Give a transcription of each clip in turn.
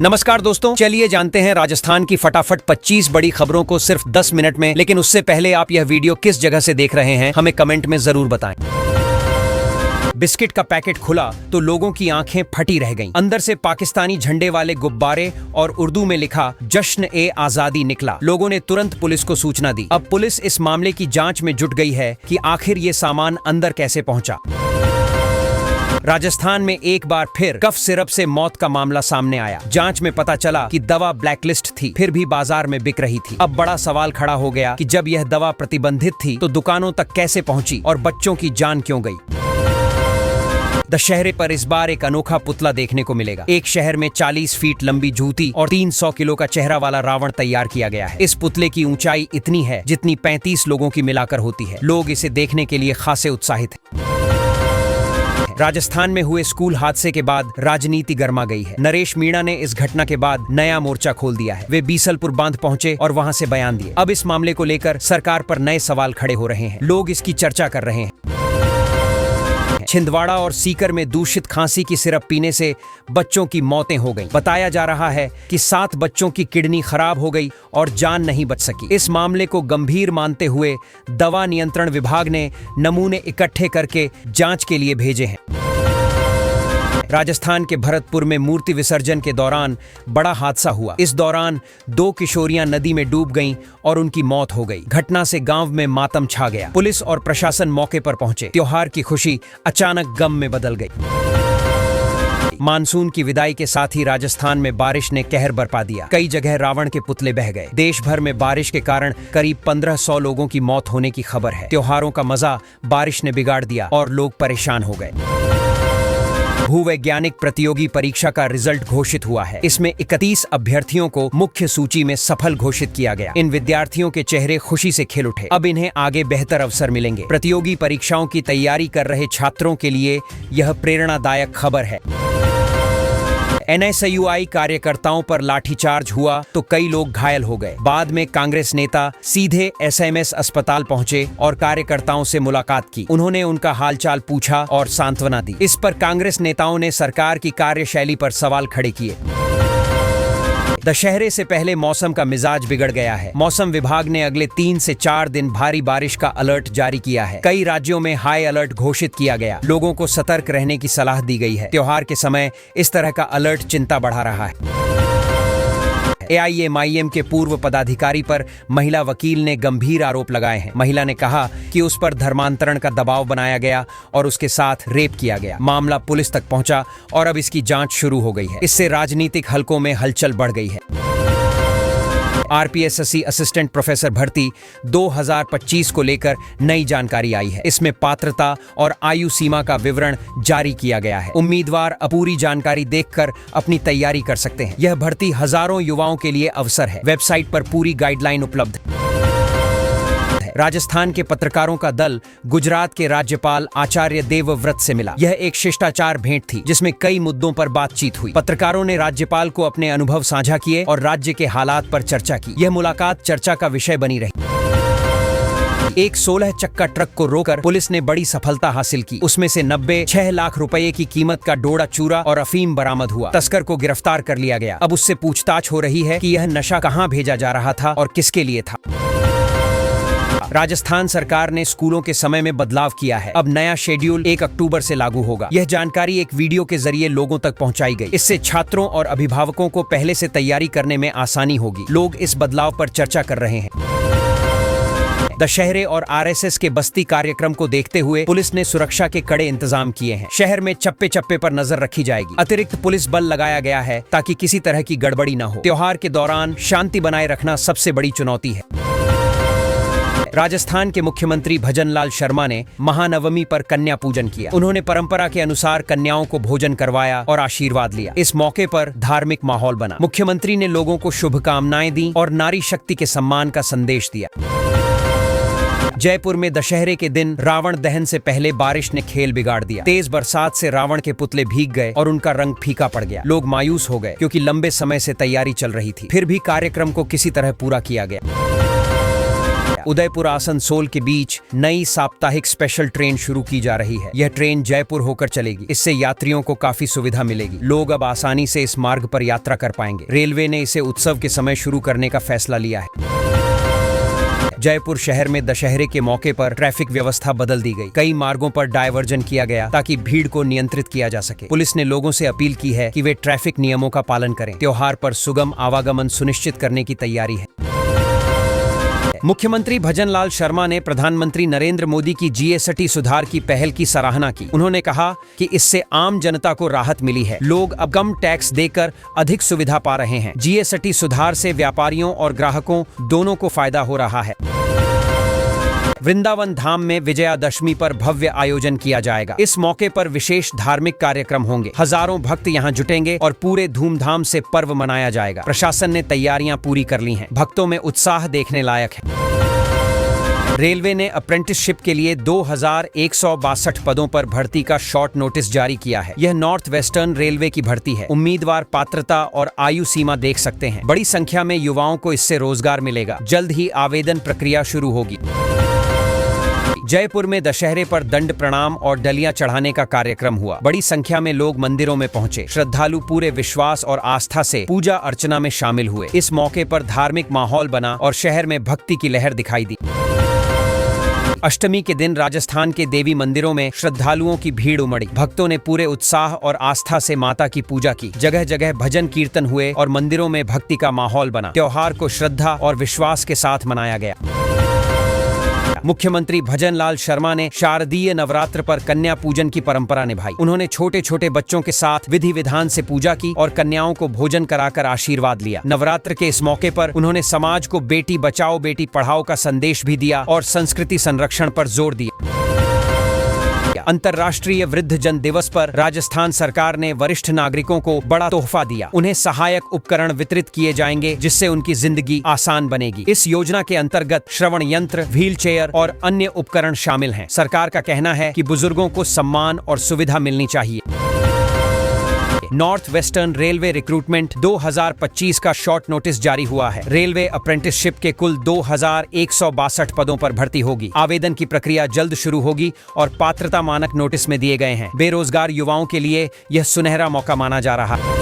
नमस्कार दोस्तों, चलिए जानते हैं राजस्थान की फटाफट 25 बड़ी खबरों को सिर्फ 10 मिनट में। लेकिन उससे पहले आप यह वीडियो किस जगह से देख रहे हैं हमें कमेंट में जरूर बताएं। बिस्किट का पैकेट खुला तो लोगों की आंखें फटी रह गईं। अंदर से पाकिस्तानी झंडे वाले गुब्बारे और उर्दू में लिखा जश्न ए आजादी निकला। लोगों ने तुरंत पुलिस को सूचना दी। अब पुलिस इस मामले की जांच में जुट गई है कि आखिर ये सामान अंदर कैसे पहुंचा। राजस्थान में एक बार फिर कफ सिरप से मौत का मामला सामने आया। जांच में पता चला कि दवा ब्लैकलिस्ट थी, फिर भी बाजार में बिक रही थी। अब बड़ा सवाल खड़ा हो गया कि जब यह दवा प्रतिबंधित थी तो दुकानों तक कैसे पहुंची और बच्चों की जान क्यों गई। दशहरे पर इस बार एक अनोखा पुतला देखने को मिलेगा। एक शहर में 40 फीट लंबी जूती और 300 किलो का चेहरा वाला रावण तैयार किया गया है। इस पुतले की ऊंचाई इतनी है जितनी 35 लोगों की मिलाकर होती है। लोग इसे देखने के लिए खासे उत्साहित हैं। राजस्थान में हुए स्कूल हादसे के बाद राजनीति गर्मा गई है। नरेश मीणा ने इस घटना के बाद नया मोर्चा खोल दिया है। वे बीसलपुर बांध पहुंचे और वहां से बयान दिए। अब इस मामले को लेकर सरकार पर नए सवाल खड़े हो रहे हैं। लोग इसकी चर्चा कर रहे हैं। छिंदवाड़ा और सीकर में दूषित खांसी की सिरप पीने से बच्चों की मौतें हो गईं। बताया जा रहा है कि 7 बच्चों की किडनी खराब हो गई और जान नहीं बच सकी। इस मामले को गंभीर मानते हुए दवा नियंत्रण विभाग ने नमूने इकट्ठे करके जांच के लिए भेजे हैं। राजस्थान के भरतपुर में मूर्ति विसर्जन के दौरान बड़ा हादसा हुआ। इस दौरान 2 किशोरियां नदी में डूब गईं और उनकी मौत हो गई। घटना से गांव में मातम छा गया। पुलिस और प्रशासन मौके पर पहुंचे। त्योहार की खुशी अचानक गम में बदल गई। मानसून की विदाई के साथ ही राजस्थान में बारिश ने कहर बरपा दिया। कई जगह रावण के पुतले बह गए। देश भर में बारिश के कारण करीब 1500 लोगों की मौत होने की खबर है। त्योहारों का मजा बारिश ने बिगाड़ दिया और लोग परेशान हो गए। भूवैज्ञानिक प्रतियोगी परीक्षा का रिजल्ट घोषित हुआ है। इसमें 31 अभ्यर्थियों को मुख्य सूची में सफल घोषित किया गया। इन विद्यार्थियों के चेहरे खुशी से खिल उठे। अब इन्हें आगे बेहतर अवसर मिलेंगे। प्रतियोगी परीक्षाओं की तैयारी कर रहे छात्रों के लिए यह प्रेरणादायक खबर है। NSUI कार्यकर्ताओं पर लाठीचार्ज हुआ तो कई लोग घायल हो गए। बाद में कांग्रेस नेता सीधे SMS अस्पताल पहुंचे और कार्यकर्ताओं से मुलाकात की। उन्होंने उनका हालचाल पूछा और सांत्वना दी। इस पर कांग्रेस नेताओं ने सरकार की कार्यशैली पर सवाल खड़े किए। दशहरे से पहले मौसम का मिजाज बिगड़ गया है। मौसम विभाग ने अगले 3 से 4 दिन भारी बारिश का अलर्ट जारी किया है। कई राज्यों में हाई अलर्ट घोषित किया गया। लोगों को सतर्क रहने की सलाह दी गई है। त्योहार के समय इस तरह का अलर्ट चिंता बढ़ा रहा है। AIMIM के पूर्व पदाधिकारी पर महिला वकील ने गंभीर आरोप लगाए हैं। महिला ने कहा कि उस पर धर्मांतरण का दबाव बनाया गया और उसके साथ रेप किया गया। मामला पुलिस तक पहुंचा और अब इसकी जांच शुरू हो गई है। इससे राजनीतिक हलकों में हलचल बढ़ गई है। RPSSC असिस्टेंट प्रोफेसर भर्ती 2025 को लेकर नई जानकारी आई है। इसमें पात्रता और आयु सीमा का विवरण जारी किया गया है। उम्मीदवार अपूरी जानकारी देखकर अपनी तैयारी कर सकते हैं। यह भर्ती हजारों युवाओं के लिए अवसर है। वेबसाइट पर पूरी गाइडलाइन उपलब्ध है। राजस्थान के पत्रकारों का दल गुजरात के राज्यपाल आचार्य देवव्रत से मिला। यह एक शिष्टाचार भेंट थी जिसमें कई मुद्दों पर बातचीत हुई। पत्रकारों ने राज्यपाल को अपने अनुभव साझा किए और राज्य के हालात पर चर्चा की। यह मुलाकात चर्चा का विषय बनी रही। एक 16 चक्का ट्रक को रोककर पुलिस ने बड़ी सफलता हासिल की। उसमें से 96 लाख रुपए की कीमत का डोडा चूरा और अफीम बरामद हुआ। तस्कर को गिरफ्तार कर लिया गया। अब उससे पूछताछ हो रही है कि यह नशा कहां भेजा जा रहा था और किसके लिए था। राजस्थान सरकार ने स्कूलों के समय में बदलाव किया है। अब नया शेड्यूल 1 अक्टूबर से लागू होगा। यह जानकारी एक वीडियो के जरिए लोगों तक पहुंचाई गई। इससे छात्रों और अभिभावकों को पहले से तैयारी करने में आसानी होगी। लोग इस बदलाव पर चर्चा कर रहे हैं। दशहरे और RSS के बस्ती कार्यक्रम को देखते हुए पुलिस ने सुरक्षा के कड़े इंतजाम किए हैं। शहर में चप्पे चप्पे पर नजर रखी जाएगी। अतिरिक्त पुलिस बल लगाया गया है ताकि किसी तरह की गड़बड़ी न हो। त्योहार के दौरान शांति बनाए रखना सबसे बड़ी चुनौती है। राजस्थान के मुख्यमंत्री भजनलाल शर्मा ने महानवमी पर कन्या पूजन किया। उन्होंने परंपरा के अनुसार कन्याओं को भोजन करवाया और आशीर्वाद लिया। इस मौके पर धार्मिक माहौल बना। मुख्यमंत्री ने लोगों को शुभकामनाएं दी और नारी शक्ति के सम्मान का संदेश दिया। जयपुर में दशहरे के दिन रावण दहन से पहले बारिश ने खेल बिगाड़ दिया। तेज बरसात से रावण के पुतले भीग गए और उनका रंग फीका पड़ गया। लोग मायूस हो गए क्योंकि लंबे समय से तैयारी चल रही थी। फिर भी कार्यक्रम को किसी तरह पूरा किया गया। गया। उदयपुर आसनसोल के बीच नई साप्ताहिक स्पेशल ट्रेन शुरू की जा रही है। यह ट्रेन जयपुर होकर चलेगी। इससे यात्रियों को काफी सुविधा मिलेगी। लोग अब आसानी से इस मार्ग पर यात्रा कर पाएंगे। रेलवे ने इसे उत्सव के समय शुरू करने का फैसला लिया है। जयपुर शहर में दशहरे के मौके पर ट्रैफिक व्यवस्था बदल दी गई। कई मार्गों पर डायवर्जन किया गया ताकि भीड़ को नियंत्रित किया जा सके। पुलिस ने लोगों से अपील की है कि वे ट्रैफिक नियमों का पालन करें। त्योहार पर सुगम आवागमन सुनिश्चित करने की तैयारी है। मुख्यमंत्री भजनलाल शर्मा ने प्रधानमंत्री नरेंद्र मोदी की जीएसटी सुधार की पहल की सराहना की। उन्होंने कहा कि इससे आम जनता को राहत मिली है। लोग अब कम टैक्स देकर अधिक सुविधा पा रहे हैं। जीएसटी सुधार से व्यापारियों और ग्राहकों दोनों को फायदा हो रहा है। वृंदावन धाम में विजयादशमी पर भव्य आयोजन किया जाएगा। इस मौके पर विशेष धार्मिक कार्यक्रम होंगे। हजारों भक्त यहां जुटेंगे और पूरे धूमधाम से पर्व मनाया जाएगा। प्रशासन ने तैयारियां पूरी कर ली हैं। भक्तों में उत्साह देखने लायक है। रेलवे ने अप्रेंटिसशिप के लिए 2162 पदों पर भर्ती का शॉर्ट नोटिस जारी किया है। यह नॉर्थ वेस्टर्न रेलवे की भर्ती है। उम्मीदवार पात्रता और आयु सीमा देख सकते हैं। बड़ी संख्या में युवाओं को इससे रोजगार मिलेगा। जल्द ही आवेदन प्रक्रिया शुरू होगी। जयपुर में दशहरे पर दंड प्रणाम और डलियां चढ़ाने का कार्यक्रम हुआ। बड़ी संख्या में लोग मंदिरों में पहुंचे। श्रद्धालु पूरे विश्वास और आस्था से पूजा अर्चना में शामिल हुए। इस मौके पर धार्मिक माहौल बना और शहर में भक्ति की लहर दिखाई दी। अष्टमी के दिन राजस्थान के देवी मंदिरों में श्रद्धालुओं की भीड़ उमड़ी। भक्तों ने पूरे उत्साह और आस्था से माता की पूजा की। जगह जगह भजन कीर्तन हुए और मंदिरों में भक्ति का माहौल बना। त्योहार को श्रद्धा और विश्वास के साथ मनाया गया। मुख्यमंत्री भजनलाल शर्मा ने शारदीय नवरात्र पर कन्या पूजन की परंपरा निभाई। उन्होंने छोटे छोटे बच्चों के साथ विधि विधान से पूजा की और कन्याओं को भोजन कराकर आशीर्वाद लिया। नवरात्र के इस मौके पर उन्होंने समाज को बेटी बचाओ बेटी पढ़ाओ का संदेश भी दिया और संस्कृति संरक्षण पर जोर दिया। अंतर्राष्ट्रीय वृद्धजन दिवस पर राजस्थान सरकार ने वरिष्ठ नागरिकों को बड़ा तोहफा दिया। उन्हें सहायक उपकरण वितरित किए जाएंगे जिससे उनकी जिंदगी आसान बनेगी। इस योजना के अंतर्गत श्रवण यंत्र, व्हील चेयर और अन्य उपकरण शामिल हैं। सरकार का कहना है कि बुजुर्गों को सम्मान और सुविधा मिलनी चाहिए। नॉर्थ वेस्टर्न रेलवे रिक्रूटमेंट 2025 का शॉर्ट नोटिस जारी हुआ है। रेलवे अप्रेंटिसशिप के कुल 2162 पदों पर भर्ती होगी। आवेदन की प्रक्रिया जल्द शुरू होगी और पात्रता मानक नोटिस में दिए गए हैं। बेरोजगार युवाओं के लिए यह सुनहरा मौका माना जा रहा है।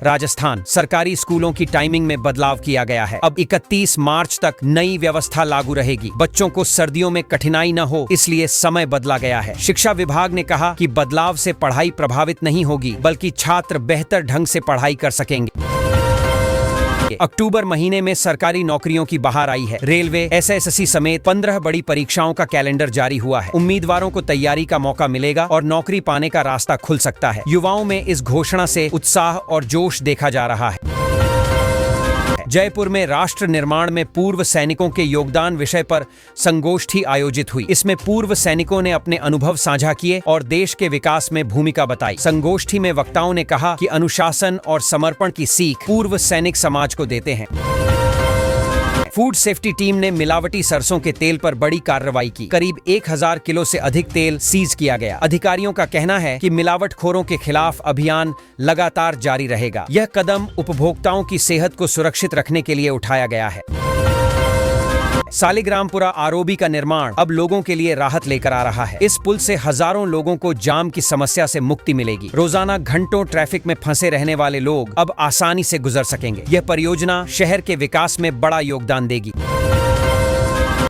राजस्थान सरकारी स्कूलों की टाइमिंग में बदलाव किया गया है। अब 31 मार्च तक नई व्यवस्था लागू रहेगी। बच्चों को सर्दियों में कठिनाई न हो इसलिए समय बदला गया है। शिक्षा विभाग ने कहा कि बदलाव से पढ़ाई प्रभावित नहीं होगी बल्कि छात्र बेहतर ढंग से पढ़ाई कर सकेंगे। अक्टूबर महीने में सरकारी नौकरियों की बहार आई है। रेलवे, एसएससी समेत 15 बड़ी परीक्षाओं का कैलेंडर जारी हुआ है। उम्मीदवारों को तैयारी का मौका मिलेगा और नौकरी पाने का रास्ता खुल सकता है। युवाओं में इस घोषणा से उत्साह और जोश देखा जा रहा है। जयपुर में राष्ट्र निर्माण में पूर्व सैनिकों के योगदान विषय पर संगोष्ठी आयोजित हुई। इसमें पूर्व सैनिकों ने अपने अनुभव साझा किए और देश के विकास में भूमिका बताई। संगोष्ठी में वक्ताओं ने कहा कि अनुशासन और समर्पण की सीख पूर्व सैनिक समाज को देते हैं। फूड सेफ्टी टीम ने मिलावटी सरसों के तेल पर बड़ी कार्रवाई की। करीब 1000 किलो से अधिक तेल सीज किया गया। अधिकारियों का कहना है कि मिलावटखोरों के खिलाफ अभियान लगातार जारी रहेगा। यह कदम उपभोक्ताओं की सेहत को सुरक्षित रखने के लिए उठाया गया है। सालिग्रामपुरा आरओबी का निर्माण अब लोगों के लिए राहत लेकर आ रहा है। इस पुल से हजारों लोगों को जाम की समस्या से मुक्ति मिलेगी। रोजाना घंटों ट्रैफिक में फंसे रहने वाले लोग अब आसानी से गुजर सकेंगे। यह परियोजना शहर के विकास में बड़ा योगदान देगी।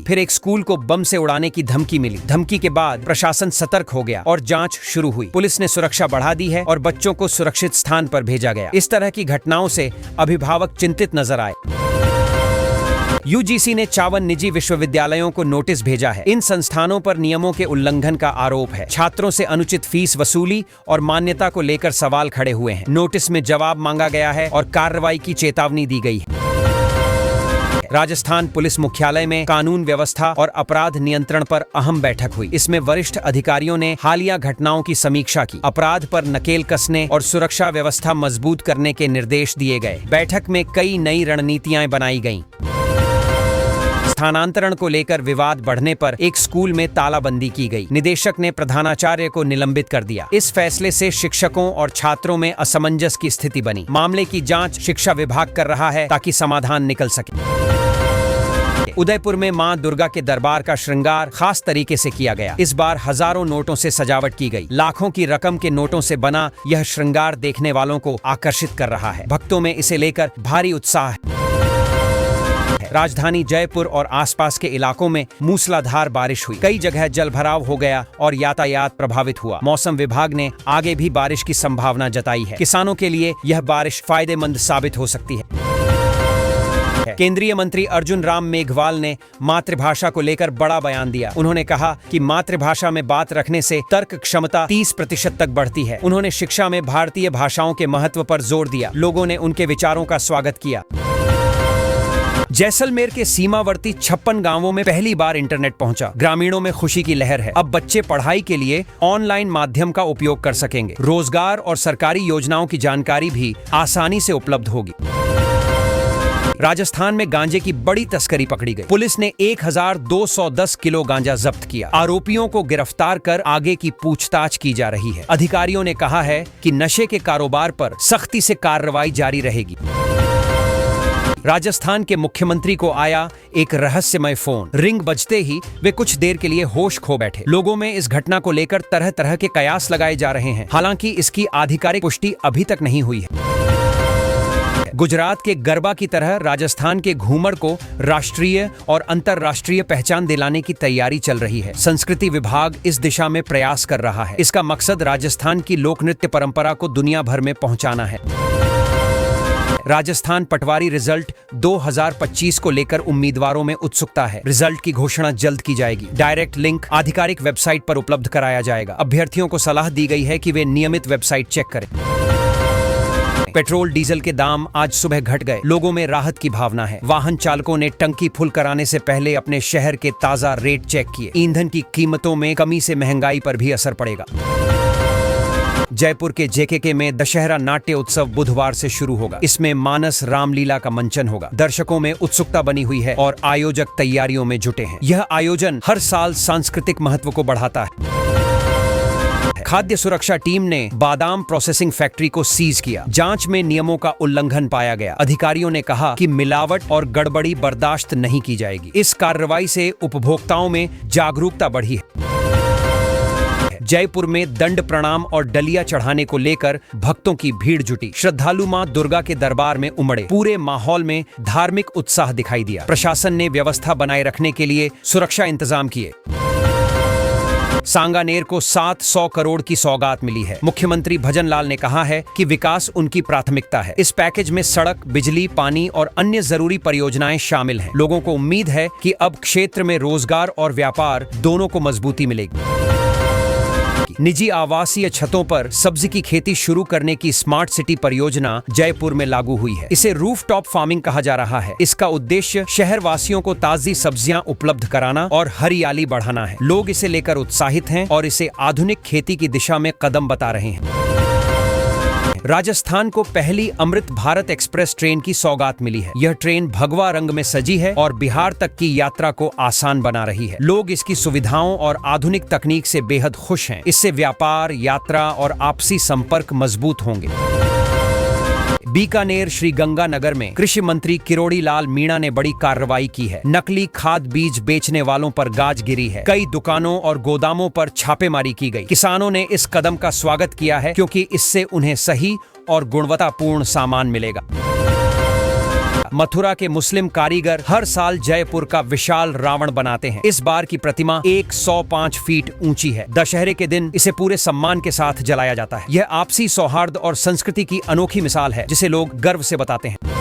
फिर एक स्कूल को बम से उड़ाने की धमकी मिली। धमकी के बाद प्रशासन सतर्क हो गया और जांच शुरू हुई। पुलिस ने सुरक्षा बढ़ा दी है और बच्चों को सुरक्षित स्थान पर भेजा गया। इस तरह की घटनाओं से अभिभावक चिंतित नजर आए। यूजीसी ने 54 निजी विश्वविद्यालयों को नोटिस भेजा है। इन संस्थानों पर नियमों के उल्लंघन का आरोप है। छात्रों से अनुचित फीस वसूली और मान्यता को लेकर सवाल खड़े हुए हैं। नोटिस में जवाब मांगा गया है और कार्रवाई की चेतावनी दी गई है। राजस्थान पुलिस मुख्यालय में कानून व्यवस्था और अपराध नियंत्रण पर अहम बैठक हुई। इसमें वरिष्ठ अधिकारियों ने हालिया घटनाओं की समीक्षा की। अपराध पर नकेल कसने और सुरक्षा व्यवस्था मजबूत करने के निर्देश दिए गए। बैठक में कई नई रणनीतियां बनाई गईं। स्थानांतरण को लेकर विवाद बढ़ने पर एक स्कूल में तालाबंदी की गई। निदेशक ने प्रधानाचार्य को निलंबित कर दिया। इस फैसले से शिक्षकों और छात्रों में असमंजस की स्थिति बनी। मामले की जांच शिक्षा विभाग कर रहा है ताकि समाधान निकल सके। उदयपुर में मां दुर्गा के दरबार का श्रृंगार खास तरीके से किया गया। इस बार हजारों नोटों से सजावट की गई। लाखों की रकम के नोटों से बना यह श्रृंगार देखने वालों को आकर्षित कर रहा है। भक्तों में इसे लेकर भारी उत्साह है। राजधानी जयपुर और आसपास के इलाकों में मूसलाधार बारिश हुई। कई जगह जलभराव हो गया और यातायात प्रभावित हुआ। मौसम विभाग ने आगे भी बारिश की संभावना जताई है। किसानों के लिए यह बारिश फायदेमंद साबित हो सकती है। केंद्रीय मंत्री अर्जुन राम मेघवाल ने मातृभाषा को लेकर बड़ा बयान दिया। उन्होंने कहा कि मातृभाषा में बात रखने से तर्क क्षमता 30% तक बढ़ती है। उन्होंने शिक्षा में भारतीय भाषाओं के महत्व पर जोर दिया। लोगों ने उनके विचारों का स्वागत किया। जैसलमेर के सीमावर्ती 56 गांवों में पहली बार इंटरनेट पहुंचा। ग्रामीणों में खुशी की लहर है। अब बच्चे पढ़ाई के लिए ऑनलाइन माध्यम का उपयोग कर सकेंगे। रोजगार और सरकारी योजनाओं की जानकारी भी आसानी से उपलब्ध होगी। राजस्थान में गांजे की बड़ी तस्करी पकड़ी गई। पुलिस ने 1210 किलो गांजा जब्त किया। आरोपियों को गिरफ्तार कर आगे की पूछताछ की जा रही है। अधिकारियों ने कहा है कि नशे के कारोबार पर सख्ती से कार्रवाई जारी रहेगी। राजस्थान के मुख्यमंत्री को आया एक रहस्यमय फोन। रिंग बजते ही वे कुछ देर के लिए होश खो बैठे। लोगों में इस घटना को लेकर तरह तरह के कयास लगाए जा रहे हैं। हालांकि इसकी आधिकारिक पुष्टि अभी तक नहीं हुई है। गुजरात के गरबा की तरह राजस्थान के घूमर को राष्ट्रीय और अंतर्राष्ट्रीय पहचान दिलाने की तैयारी चल रही है। संस्कृति विभाग इस दिशा में प्रयास कर रहा है। इसका मकसद राजस्थान की लोक नृत्य परंपरा को दुनिया भर में पहुंचाना है। राजस्थान पटवारी रिजल्ट 2025 को लेकर उम्मीदवारों में उत्सुकता है। रिजल्ट की घोषणा जल्द की जाएगी। डायरेक्ट लिंक आधिकारिक वेबसाइट पर उपलब्ध कराया जाएगा। अभ्यर्थियों को सलाह दी गई है कि वे नियमित वेबसाइट चेक करें। पेट्रोल डीजल के दाम आज सुबह घट गए। लोगों में राहत की भावना है। वाहन चालकों ने टंकी फुल कराने से पहले अपने शहर के ताजा रेट चेक किए। ईंधन की कीमतों में कमी से महंगाई पर भी असर पड़ेगा। जयपुर के जेकेके में दशहरा नाट्य उत्सव बुधवार से शुरू होगा। इसमें मानस रामलीला का मंचन होगा। दर्शकों में उत्सुकता बनी हुई है और आयोजक तैयारियों में जुटे हैं। यह आयोजन हर साल सांस्कृतिक महत्व को बढ़ाता है। खाद्य सुरक्षा टीम ने बादाम प्रोसेसिंग फैक्ट्री को सीज किया। जांच में नियमों का उल्लंघन पाया गया। अधिकारियों ने कहा कि मिलावट और गड़बड़ी बर्दाश्त नहीं की जाएगी। इस कार्रवाई से उपभोक्ताओं में जागरूकता बढ़ी है। जयपुर में दंड प्रणाम और डलिया चढ़ाने को लेकर भक्तों की भीड़ जुटी। श्रद्धालु मां दुर्गा के दरबार में उमड़े। पूरे माहौल में धार्मिक उत्साह दिखाई दिया। प्रशासन ने व्यवस्था बनाए रखने के लिए सुरक्षा इंतजाम किए। सांगानेर को 700 करोड़ की सौगात मिली है। मुख्यमंत्री भजनलाल ने कहा है कि विकास उनकी प्राथमिकता है। इस पैकेज में सड़क, बिजली, पानी और अन्य जरूरी परियोजनाएं शामिल हैं। लोगों को उम्मीद है कि अब क्षेत्र में रोजगार और व्यापार दोनों को मजबूती मिलेगी। निजी आवासीय छतों पर सब्जी की खेती शुरू करने की स्मार्ट सिटी परियोजना जयपुर में लागू हुई है। इसे रूफटॉप फार्मिंग कहा जा रहा है। इसका उद्देश्य शहर वासियों को ताजी सब्जियां उपलब्ध कराना और हरियाली बढ़ाना है। लोग इसे लेकर उत्साहित हैं और इसे आधुनिक खेती की दिशा में कदम बता रहे हैं। राजस्थान को पहली अमृत भारत एक्सप्रेस ट्रेन की सौगात मिली है। यह ट्रेन भगवा रंग में सजी है और बिहार तक की यात्रा को आसान बना रही है। लोग इसकी सुविधाओं और आधुनिक तकनीक से बेहद खुश हैं। इससे व्यापार, यात्रा और आपसी संपर्क मजबूत होंगे। बीकानेर श्री गंगानगर में कृषि मंत्री किरोड़ी लाल मीणा ने बड़ी कार्रवाई की है। नकली खाद बीज बेचने वालों पर गाज गिरी है। कई दुकानों और गोदामों पर छापेमारी की गई। किसानों ने इस कदम का स्वागत किया है क्योंकि इससे उन्हें सही और गुणवत्तापूर्ण सामान मिलेगा। मथुरा के मुस्लिम कारीगर हर साल जयपुर का विशाल रावण बनाते हैं। इस बार की प्रतिमा 105 फीट ऊंची है। दशहरे के दिन इसे पूरे सम्मान के साथ जलाया जाता है। यह आपसी सौहार्द और संस्कृति की अनोखी मिसाल है जिसे लोग गर्व से बताते हैं।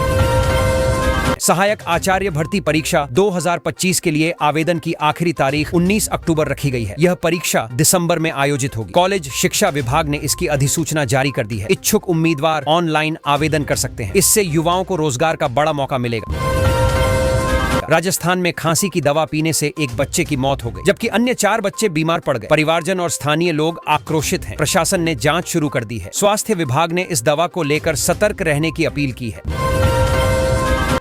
सहायक आचार्य भर्ती परीक्षा 2025 के लिए आवेदन की आखिरी तारीख 19 अक्टूबर रखी गई है। यह परीक्षा दिसंबर में आयोजित होगी। कॉलेज शिक्षा विभाग ने इसकी अधिसूचना जारी कर दी है। इच्छुक उम्मीदवार ऑनलाइन आवेदन कर सकते हैं। इससे युवाओं को रोजगार का बड़ा मौका मिलेगा। राजस्थान में खांसी की दवा पीने से एक बच्चे की मौत हो गई, जबकि अन्य 4 बच्चे बीमार पड़ गए। परिवारजन और स्थानीय लोग आक्रोशित हैं। प्रशासन ने जांच शुरू कर दी है। स्वास्थ्य विभाग ने इस दवा को लेकर सतर्क रहने की अपील की है।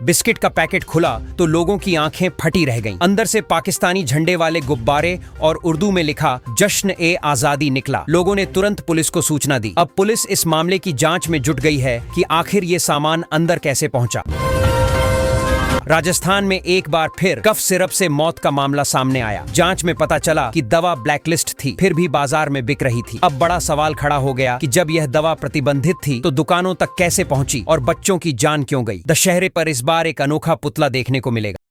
बिस्किट का पैकेट खुला तो लोगों की आंखें फटी रह गईं। अंदर से पाकिस्तानी झंडे वाले गुब्बारे और उर्दू में लिखा जश्न ए आजादी निकला। लोगों ने तुरंत पुलिस को सूचना दी। अब पुलिस इस मामले की जांच में जुट गई है कि आखिर ये सामान अंदर कैसे पहुंचा। राजस्थान में एक बार फिर कफ सिरप से मौत का मामला सामने आया। जांच में पता चला कि दवा ब्लैकलिस्ट थी, फिर भी बाजार में बिक रही थी। अब बड़ा सवाल खड़ा हो गया कि जब यह दवा प्रतिबंधित थी तो दुकानों तक कैसे पहुंची और बच्चों की जान क्यों गई। दशहरे पर इस बार एक अनोखा पुतला देखने को मिलेगा।